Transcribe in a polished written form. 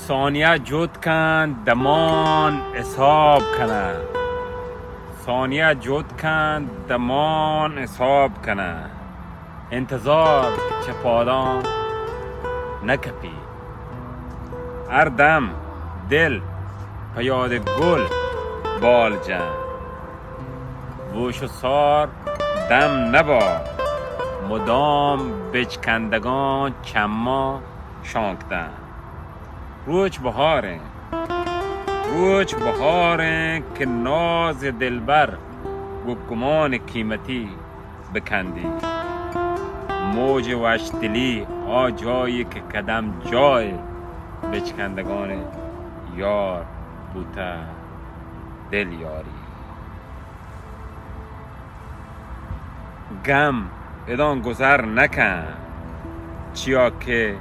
ثانیه جد کن دمان حساب کنه، ثانیه جد کن دمان حساب کنه، انتظار چه پادام نکپی، هر دم دل پیاد گل بال جن، ووش و سار دم نبا مدام بچکندگان چما شانکدن. روچ بهاره روچ بهاره که ناز دلبر و گمان قیمتی بکندی، موج وشدلی آ جایی که قدم جای بچکندگان یار بوته دل یاری. غم بدان گذر نکن چیا که